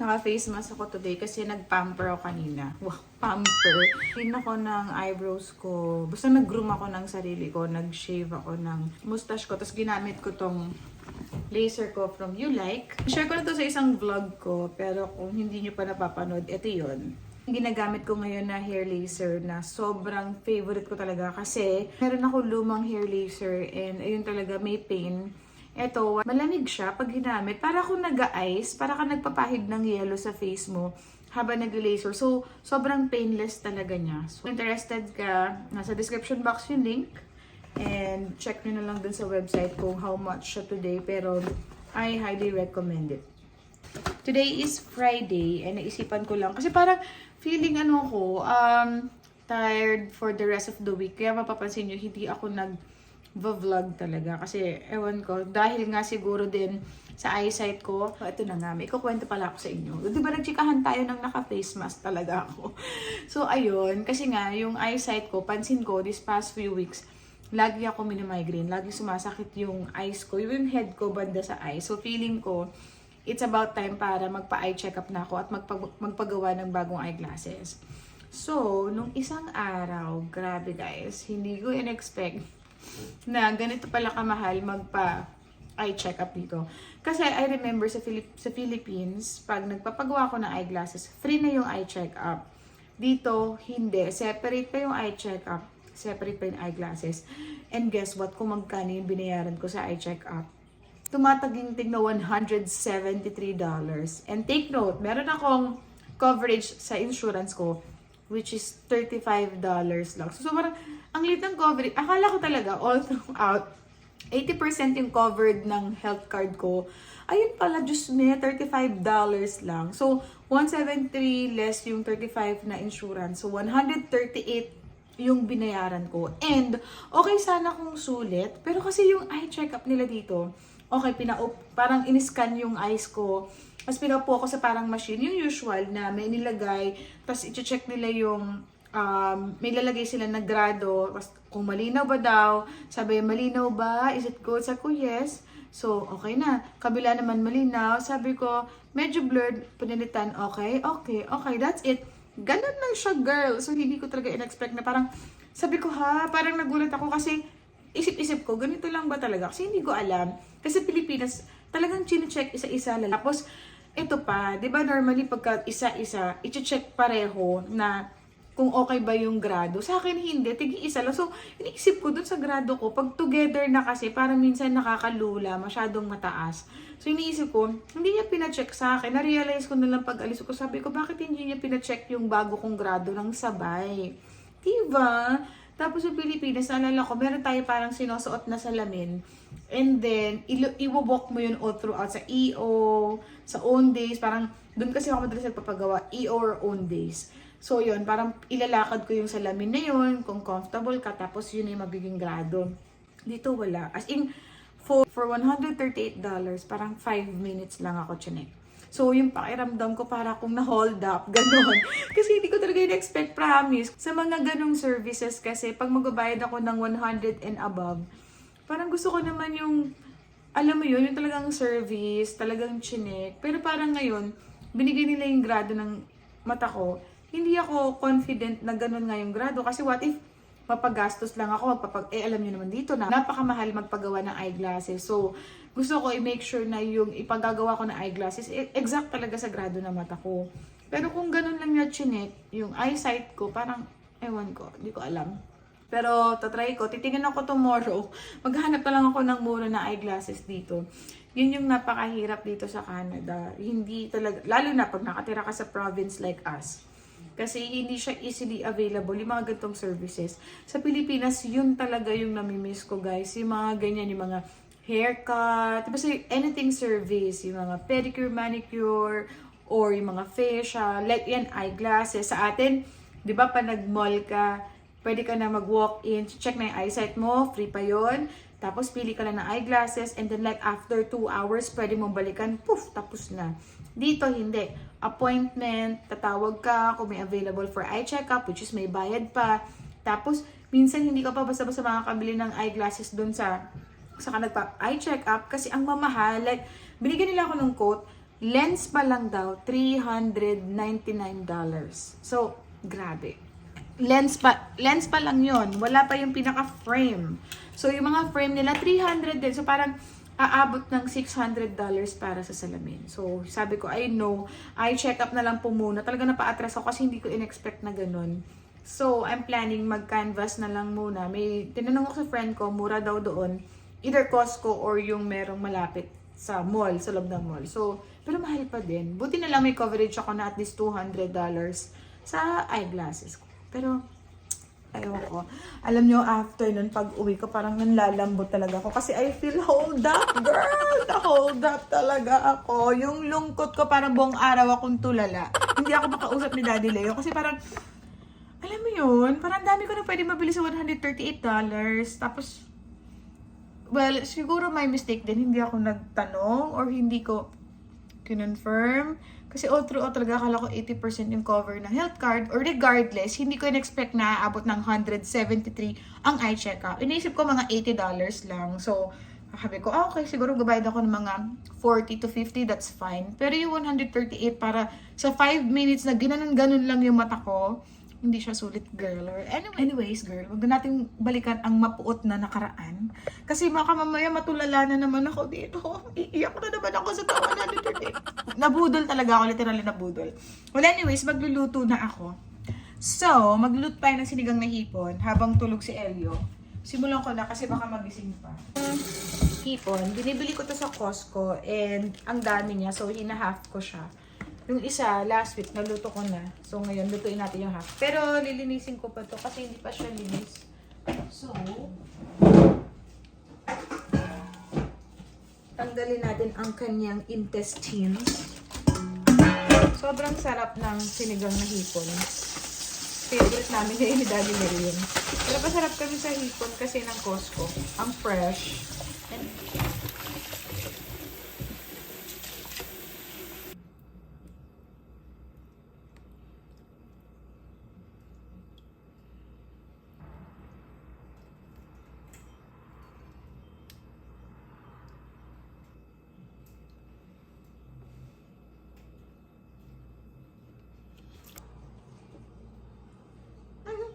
Naka-face mask ako today kasi nag-pamper ako kanina. Wow, pamper. Clean ako ng eyebrows ko. Basta nag-groom ako ng sarili ko. Nag-shave ako ng mustache ko. Tapos ginamit ko tong laser ko from You Like. Share ko na to sa isang vlog ko. Pero kung hindi nyo pa napapanood, ito yun. Ginagamit ko ngayon na hair laser na sobrang favorite ko talaga. Kasi meron ako lumang hair laser and ayun talaga may pain. Ito, malamig siya pag ginamit. Para kung nag-ice, para ka nagpapahid ng yellow sa face mo habang nag-laser. So, sobrang painless talaga niya. So, interested ka, nasa description box yung link. And check nyo na lang dun sa website kung how much siya today. Pero, I highly recommend it. Today is Friday and naisipan ko lang. Kasi parang feeling tired for the rest of the week. Kaya mapapansin nyo, hindi ako vlog talaga kasi ewan ko dahil nga siguro din sa eyesight ko. Ito na nga, may ikukwento pala ako sa inyo. Di ba nagchikahan tayo ng naka-face mask talaga ako? So ayun, kasi nga yung eyesight ko, pansin ko this past few weeks, lagi ako minimigraine, lagi sumasakit yung eyes ko, yung head ko banda sa eyes. So feeling ko it's about time para magpa-eye check-up na ako at magpagawa ng bagong eyeglasses. So, nung isang araw, grabe guys, hindi ko in-expect na ganito pala kamahal magpa-eye check-up dito. Kasi I remember sa Philippines, pag nagpapagawa ko ng eyeglasses, free na yung eye check-up. Dito, hindi. Separate pa yung eye check-up. Separate pa yung eyeglasses. And guess what? Kung magkano yung binayaran ko sa eye check-up? Tumataging na $173. And take note, meron akong coverage sa insurance ko, which is $35 lang. So, parang, ang liit ng coverage. Akala ko talaga, all throughout, 80% yung covered ng health card ko. Ayun pala, Diyos me, $35 lang. So, 173 less yung 35 na insurance. So, 138 yung binayaran ko. And, okay sana kung sulit. Pero kasi yung eye check-up nila dito, okay, parang in-scan yung eyes ko. Tapos pinaupo ako sa parang machine, yung usual na may nilagay. Tapos i-check nila yung, may lalagay sila na grado. Tapos kung malinaw ba daw, sabi malinaw ba? Is it good? Sabi ko, yes. So, okay na. Kabila naman malinaw. Sabi ko, medyo blurred. Pinalitan, okay, that's it. Ganun lang siya, girl. So, hindi ko talaga in-expect na parang, sabi ko parang nagulat ako kasi, isip-isip ko, ganito lang ba talaga? Kasi hindi ko alam. Kasi Pilipinas, talagang chine-check isa-isa lang. Tapos, ito pa, di ba normally pagka isa-isa, i-check pareho na kung okay ba yung grado. Sa akin hindi, tigi-isa lang. So, iniisip ko dun sa grado ko, pag together na kasi, parang minsan nakakalula, masyadong mataas. So, iniisip ko, hindi niya pina-check sa akin. Na-realize ko na lang pag alis ko, sabi ko, bakit hindi niya pina-check yung bago kong grado ng sabay? Diba? Tapos sa Pilipinas, naalala ko, meron tayo parang sinusuot na salamin. And then, iwawalk mo yun all throughout sa EO, sa own days. Parang, doon kasi ako madalas nagpapagawa, EO or own days. So yun, parang ilalakad ko yung salamin na yun, kung comfortable ka, tapos yun yung magiging grado. Dito wala. As in, for $138, parang 5 minutes lang ako chinek. So, yung pakiramdam ko para akong na-hold up, gano'n. Kasi hindi ko talaga in-expect, promise. Sa mga ganong services kasi, pag magbabayad ako ng 100 and above, parang gusto ko naman yung, alam mo yun, yung talagang service, talagang chinek. Pero parang ngayon, binigay nila yung grado ng mata ko. Hindi ako confident na gano'n nga yung grado. Kasi what if mapagastos lang ako, alam nyo naman dito na napakamahal magpagawa ng eyeglasses. So, gusto ko i-make sure na yung ipagagawa ko ng eyeglasses, exact talaga sa grado ng mata ko. Pero kung ganun lang na chinek, yung eyesight ko, parang, ewan ko, hindi ko alam. Pero, tatry ko, titingnan ako tomorrow. Maghanap na lang ako ng mura na eyeglasses dito. Yun yung napakahirap dito sa Canada. Hindi talaga, lalo na pag nakatira ka sa province like us. Kasi hindi siya easily available, yung mga ganitong services. Sa Pilipinas, yun talaga yung namimiss ko, guys. Yung mga ganyan, yung mga haircut, basta anything service, yung mga pedicure, manicure, or yung mga facial, like yan, eyeglasses. Sa atin, di ba, pa nag-mall ka, pwede ka na mag-walk-in, check na yung eyesight mo, free pa yon. Tapos, pili ka lang ng eyeglasses, and then like after 2 hours, pwede mong balikan, poof, tapos na. Dito, hindi. Appointment, tatawag ka kung may available for eye check-up, which is may bayad pa. Tapos, minsan hindi ka pa basta-basta makakabili ng eyeglasses dun sa ka nagpa-eye check-up kasi ang mamahal. Like, binigyan nila ako ng quote, Lens pa lang daw, $399. So, grabe. Lens pa lang yon. Wala pa yung pinaka-frame. So, yung mga frame nila, 300 din. So, parang aabot ng $600 para sa salamin. So, sabi ko, I know, I check up na lang po muna. Talaga napa-atras ako kasi hindi ko in-expect na ganun. So, I'm planning mag-canvas na lang muna. May tinanong ko sa friend ko, mura daw doon. Either Costco or yung merong malapit sa mall, sa loob ng mall. So, pero mahal pa din. Buti na lang may coverage ako na at least $200 sa eyeglasses ko. Pero, ayaw ko. Alam nyo, after nun, pag uwi ko, parang nanlalambot talaga ako. Kasi I feel hold up, girl! Na-hold up talaga ako. Yung lungkot ko, parang buong araw akong tulala. Hindi ako makausap ni Daddy Leo. Kasi parang, alam mo yun, parang dami ko na pwede mabili sa $138. Tapos, well, siguro may mistake din. Hindi ako nagtanong or hindi ko kinonfirm. Kasi all through talaga akala ko 80% yung cover ng health card. Or regardless, hindi ko in-expect na aabot ng $173 ang eye check-up. Iniisip ko mga $80 lang. So, sabi ko, okay, siguro gabayad ako ng mga 40 to 50, that's fine. Pero yung 138 para sa 5 minutes na ginanon-ganon lang yung mata ko, hindi siya sulit, girl. Or anyways, girl, wag na natin balikan ang mapuot na nakaraan. Kasi baka mamaya matulala na naman ako dito. Iiyak na naman ako sa tawa na dito. Nabudol talaga ako, literally nabudol. Well, anyways, magluluto na ako. So, magluto tayo ng sinigang na hipon habang tulog si Elio. Simulan ko na kasi baka magising pa. Hipon, binibili ko to sa Costco and ang dami niya, so hina-half ko siya. Yung isa, last week, naluto ko na. So, ngayon, lutuin natin yung half. Pero, lilinisin ko pa to kasi hindi pa siya linis. So, tanggalin natin ang kanyang intestines. Sobrang sarap ng sinigang na hipon. Favorite namin ngayon ni Daddy Marion. Pero masarap kami sa hipon kasi ng Costco. Ang fresh. And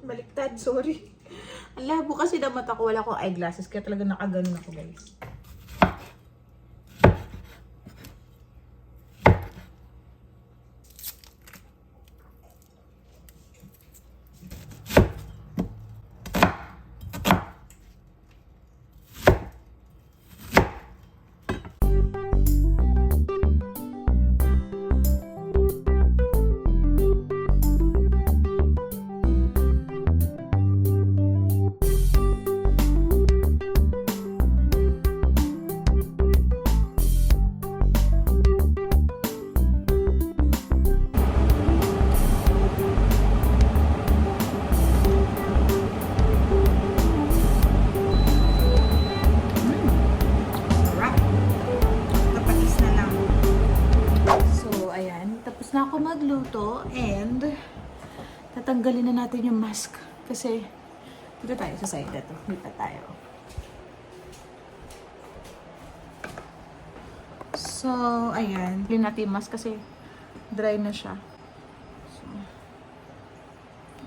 baliktad, sorry. Ang labo kasi na mata ko, wala akong eyeglasses, kaya talaga nakaganon ako, guys. Na ako magluto and tatanggalin na natin yung mask kasi dito tayo sa side na to. Dito tayo. So, ayan. Clean natin yung mask kasi dry na siya. So,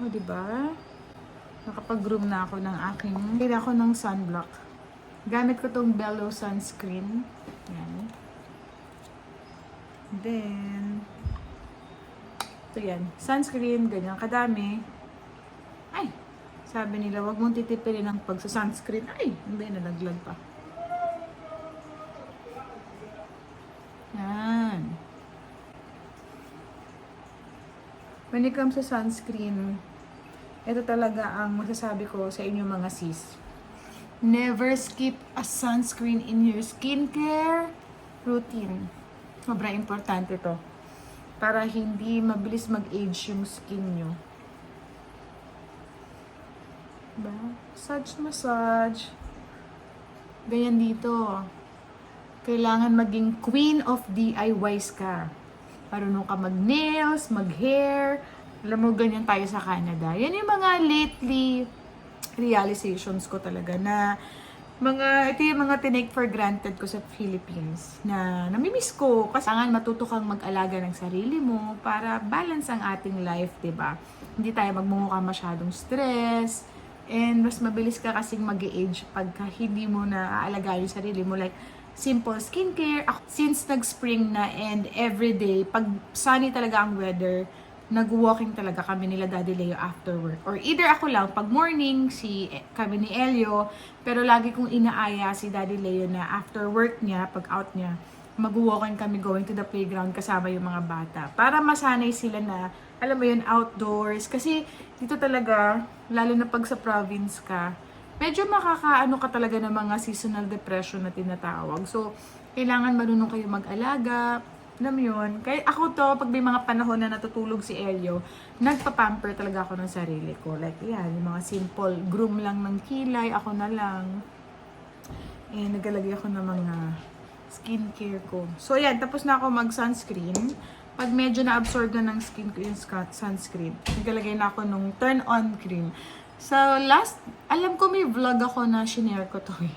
o, diba? Nakapag-groom na ako ng aking kailangan ko ng sunblock. Gamit ko tong Bello sunscreen. Ayan. Then, ito yan. Sunscreen, ganyan kadami. Ay, sabi nila, wag mong titipirin ang pagsa-sunscreen. Ay, hindi, nalaglag pa. Yan. When it comes to sunscreen, ito talaga ang masasabi ko sa inyo mga sis. Never skip a sunscreen in your skincare routine. Sobrang importante to. Para hindi mabilis mag-age yung skin nyo. Diba? Massage. Ganyan dito. Kailangan maging queen of DIYs ka. Marunong ka mag-nails, mag-hair. Alam mo, ganyan tayo sa Canada. Yan yung mga lately realizations ko talaga na ito yung mga tinake for granted ko sa Philippines na namimiss ko. Kasi kailangan matuto kang mag-alaga ng sarili mo para balance ang ating life, 'di ba? Hindi tayo magmumukha masyadong stress. And mas mabilis ka kasing mag-age pagka hindi mo na aalagaan yung sarili mo. Like, simple skincare. Since nag-spring na and everyday, pag sunny talaga ang weather, nag-walking talaga kami nila Daddy Leo after work. Or either ako lang, pag morning, kami ni Elio, pero lagi kong inaaya si Daddy Leo na after work niya, pag out niya, mag-walking kami going to the playground kasama yung mga bata. Para masanay sila na, alam mo yun, outdoors. Kasi dito talaga, lalo na pag sa province ka, medyo makakaano ka talaga ng mga seasonal depression na tinatawag. So, kailangan marunong kayo mag-alaga. Alam mo yun? Kaya ako to, pag may mga panahon na natutulog si Elio, nagpa-pamper talaga ako ng sarili ko. Like, yan, yung mga simple groom lang ng kilay, ako na lang. Eh, naglalagay ako ng mga skincare ko. So, yan, tapos na ako mag-sunscreen. Pag medyo na-absorb na ng skin ko yung sunscreen, naglalagay na ako nung turn-on cream. So, alam ko may vlog ako na shinare ko to eh.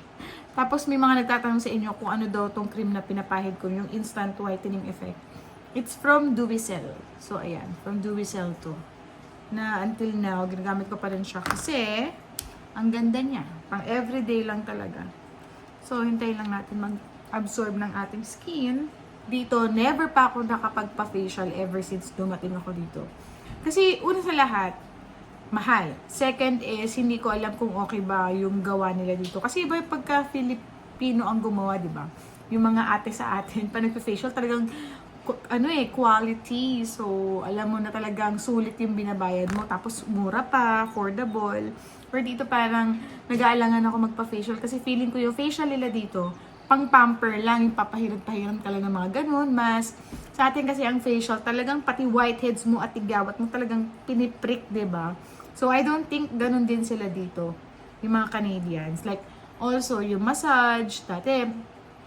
Tapos may mga nagtatanong sa inyo kung ano daw tong cream na pinapahid ko, yung instant whitening effect. It's from Duicel. So, ayan, from Duicel to. Na until now, ginagamit ko pa rin siya kasi ang ganda niya. Pang everyday lang talaga. So, hintay lang natin mag-absorb ng ating skin. Dito, never pa ako nakapagpa-facial ever since dumating ako dito. Kasi, una sa lahat, mahal. Second is, hindi ko alam kung okay ba yung gawa nila dito. Kasi iba yung pagka Filipino ang gumawa, di ba? Yung mga ate sa atin, pa nagpa-facial, talagang quality. So, alam mo na talagang sulit yung binabayad mo. Tapos, mura pa, affordable. Or dito parang nag-aalangan ako magpa-facial kasi feeling ko yung facial nila dito, pang-pamper lang, yung papahirap-pahirap ka lang ng mga ganun. Mas, sa atin kasi ang facial, talagang pati whiteheads mo at tigawat mo talagang piniprick, di ba? So, I don't think ganun din sila dito, yung mga Canadians. Like, also, yung massage, dati,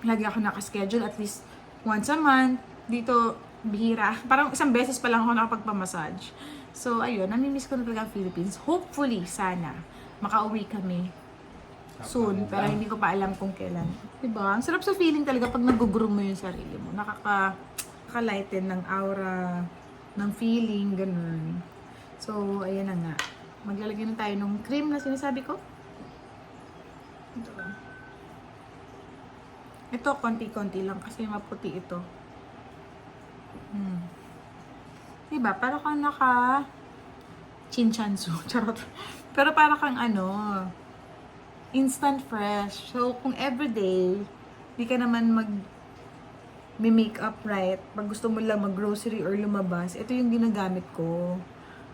lagi ako nakaschedule at least once a month. Dito, bihira. Parang isang beses pa lang ako nakapagpamassage. So, ayun, namimiss ko na talaga ang Philippines. Hopefully, sana, makauwi kami soon. Pero hindi ko pa alam kung kailan. Diba? Ang sarap sa feeling talaga pag nag-groom mo yung sarili mo. Nakaka-lighten ng aura, ng feeling, ganun. So, ayan na nga. Maglalagay na tayo ng cream na sinasabi ko. Ito, konti-konti lang kasi maputi ito. Diba? Para kang chinchansu. Charot. Pero para kang instant fresh. So, kung everyday, di ka naman makeup right, pag gusto mo lang mag-grocery or lumabas, ito yung ginagamit ko.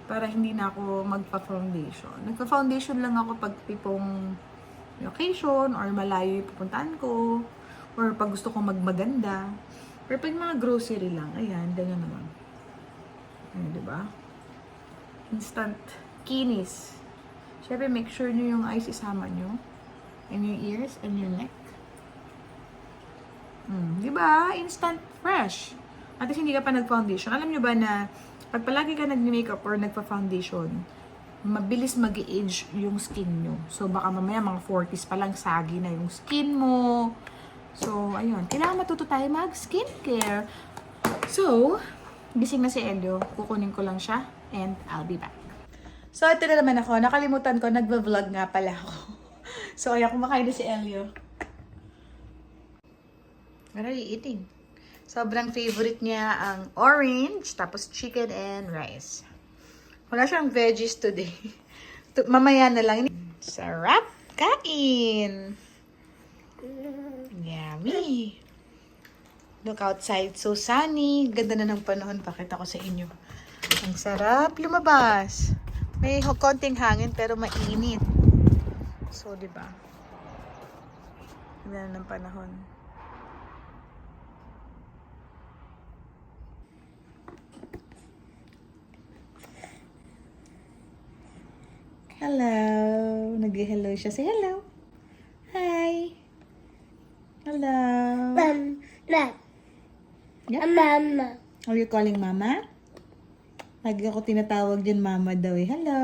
Para hindi na ako magpa-foundation. Nagpa-foundation lang ako pag tipong occasion or malayo yung pupuntahan ko. Or pag gusto ko magmaganda. Pero pag mga grocery lang, ayan, ganyan naman. Ayan, diba? Instant kinis. Siyempre, make sure nyo yung eyes isama nyo. And your ears and your neck. Diba? Instant fresh. At least hindi ka pa nag-foundation. Alam nyo ba na pag palagi ka nag-makeup or nagpa-foundation, mabilis mag-age yung skin nyo. So, baka mamaya mga 40s pa lang sagi na yung skin mo. So, ayun. Kailangan matuto tayo mag-skincare. So, gising na si Elio. Kukunin ko lang siya. And I'll be back. So, ito na naman ako. Nakalimutan ko. Nagva-vlog nga pala ako. So, ayan. Kumakain na si Elio. What are you eating? Sobrang favorite niya ang orange, tapos chicken and rice. Wala siyang veggies today. Mamaya na lang. Sarap! Kain! Yummy! Look outside, so sunny. Ganda na ng panahon. Pakita ko sa inyo. Ang sarap lumabas. May konting hangin pero mainit. So, diba? Ganda na ng panahon. Hello. Nag-hello siya. Say hello. Hi. Hello. Mama. Yep. Mama. Are you calling mama? Lagi ako tinatawag dyan mama daw eh. Hello.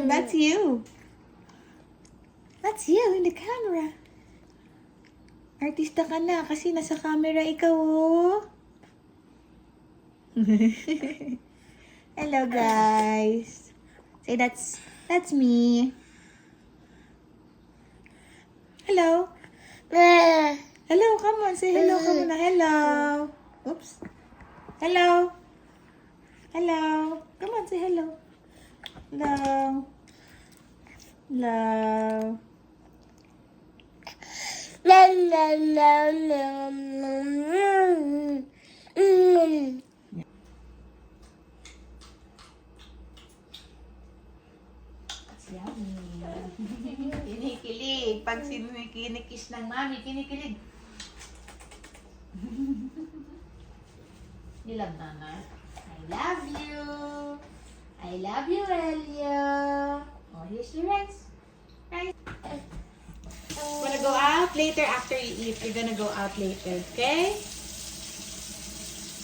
That's you. That's you in the camera. Artista ka na kasi nasa camera ikaw, oh. Hello, guys. Say that's me. Hello. Hello, come on. Say hello ka muna. Hello. Oops. Hello. Hello. Come on, say hello. Hello. Hello. La la la la Kinikilig. Pag kinikis ng mami, kinikilig. You love Nana. I love you. I love you, Elio. Oh, here's your rice. Rice. Wanna go out? Later after you eat, we're gonna go out later, okay?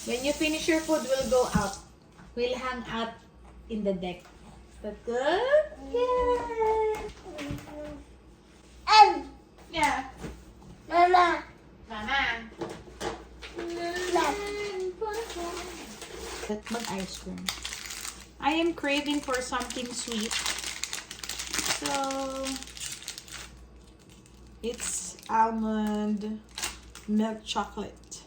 When you finish your food, we'll go out. We'll hang out in the deck. Is that good? Yeah. Yeah. Mama. Mama. Mama. Mag-ice cream. I am craving for something sweet. So, it's almond milk chocolate.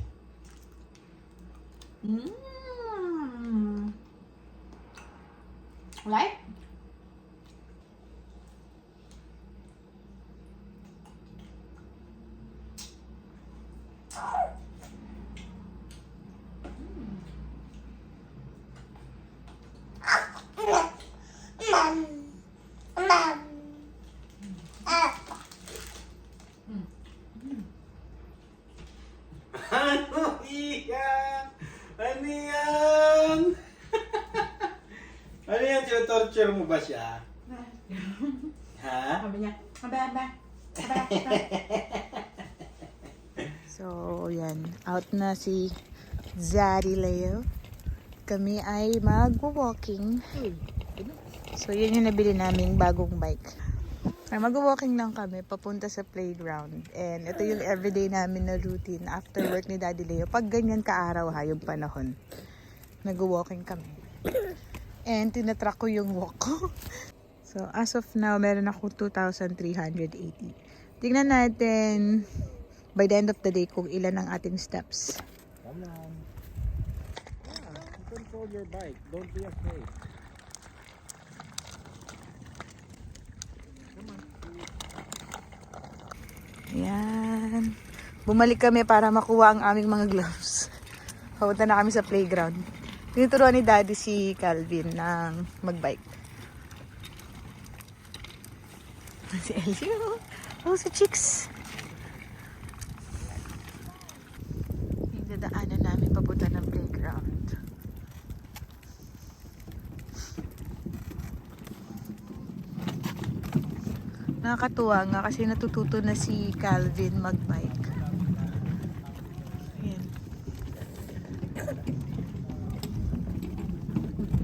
Right? Ano yan? Ano yan? Ano yan? Torture mo ba siya? Ha? Sabi niya, aba. So, yan. Out na si Zaddy Leo. Kami ay mag-walking. So, yun yung nabili naming bagong bike. Ay, mag-walking lang kami papunta sa playground. And ito yung everyday namin na routine after work ni Daddy Leo. Pag ganyan kaaraw ha, yung panahon. Nag-walking kami. And tinatrack ko yung walk ko. So, as of now, meron ako 2,380. Tingnan natin by the end of the day kung ilan ang ating steps. Come on. Yeah, control your bike. Don't be afraid. Yan. Bumalik kami para makuha ang aming mga gloves. Papunta na kami sa playground. Tinuturuan ni Daddy si Calvin ng magbike. Si Elio. Oh, si Chicks. Yung dadaanan namin papunta ng playground. Nakakatuwa nga kasi natututo na si Calvin magbike. Ayan.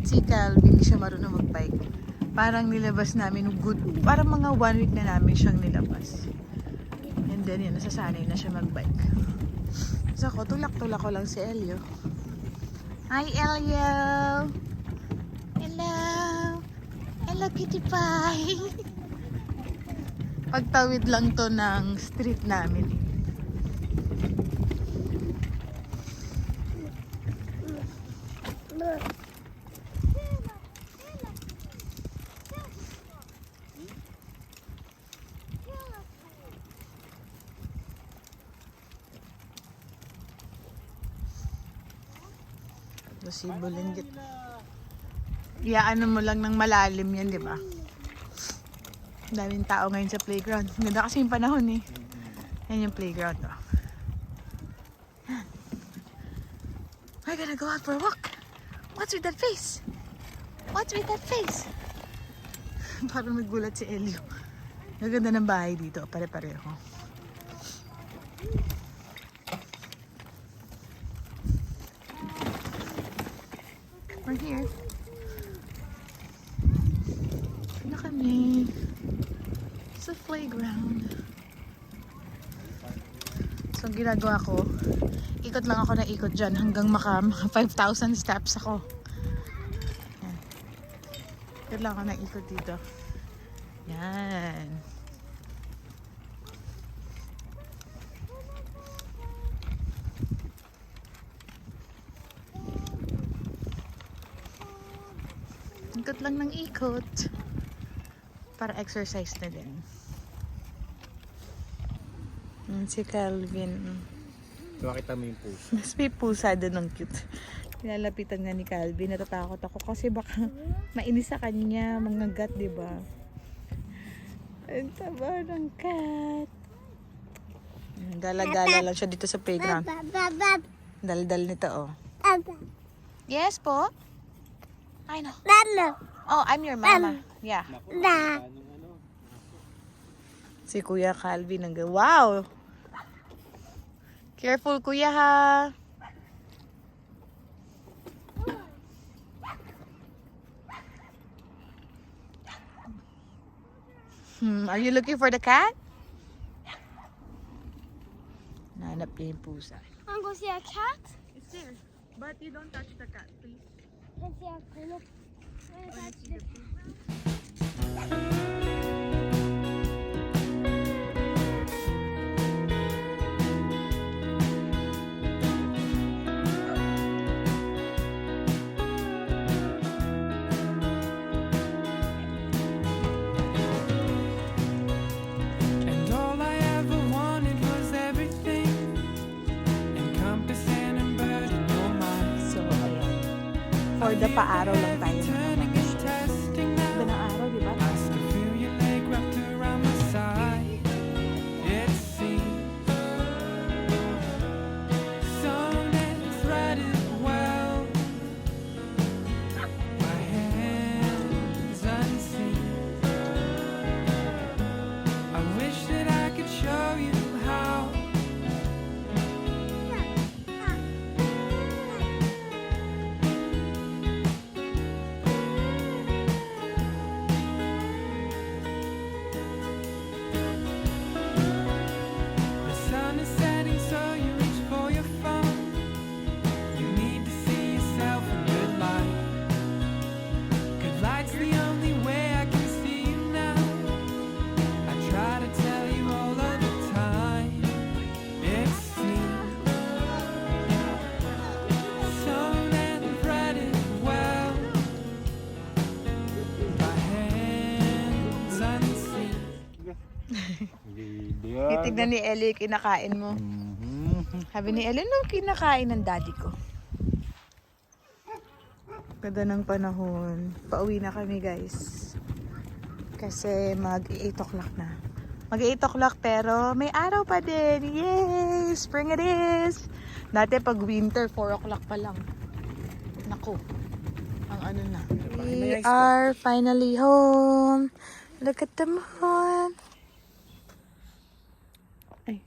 Si Calvin, hindi siya marunong magbike. Parang nilabas namin parang mga 1 week na namin siyang nilabas. And then yun, nasasanay na siya magbike. So ako, tulak-tulak ko lang si Elio. Hi, Elio! Hello! Hello, kitty pie! Pagtawid lang to ng street namin. Ito si Bulinggit. Iyaano mo lang ng malalim yan, di ba? Daming tao ngayon sa playground. Ganda kasi yung panahon eh. Yan yung playground. Oh. We're gonna go out for a walk. What's with that face? What's with that face? Parang nagulat si Elio. Gaganda ng bahay dito. Pare-pareho. We're here. the playground. So, ang ginagawa ko, ikot lang ako na ikot dyan hanggang maka 5,000 steps ako. Yan. Ikot lang ako na ikot dito. Yan. Ikot lang ng ikot. Para exercise na din. Si Calvin. Makita mo yung puso. Mas may pusa doon ng cute. Nilalapitan nga ni Calvin. Natatakot ako kasi baka mainis sa kanya. Mga gat, diba? Ang taba ng cat. Gala-gala lang siya dito sa playground. Dal-dal nito, oh. Yes po? I know. Oh, I'm your mama. Yeah. Si Kuya Calvin wow! Careful, Kuya, ha? Are you looking for the cat? Nahanap niya yung pusa. I'm going to see a cat. It's there. But you don't touch the cat, please. Let's see a cat. And all I ever wanted was everything encompassing and burden your mind. So, ayan. For the paaraw lang tayo. Turning and testing now. Ganda ng araw, di ba? I still feel your leg wrapped around my side. It seems sewn and threaded well. My hands unseen. I wish that I could show you how. The sun is setting, so you reach for your phone. You need to see yourself in good light. Good light's the only way I can see you now. I try to tell you all of the time. It seems sewn and threaded well by hands unseen. Titignan ni Ellie yung kinakain mo. Sabi ni Ellie, ano kinakain ng daddy ko? Ganda ng panahon. Pauwi na kami, guys. Kasi mag-8 o'clock na. Mag-8 o'clock pero may araw pa din. Yay! Spring it is! Dati pag winter, 4 o'clock pa lang. Naku. Ang ano na. We are finally home. Look at the moon. Ay.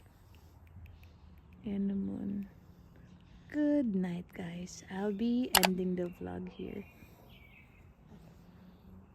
Ayan the moon. Good night, guys. I'll be ending the vlog here.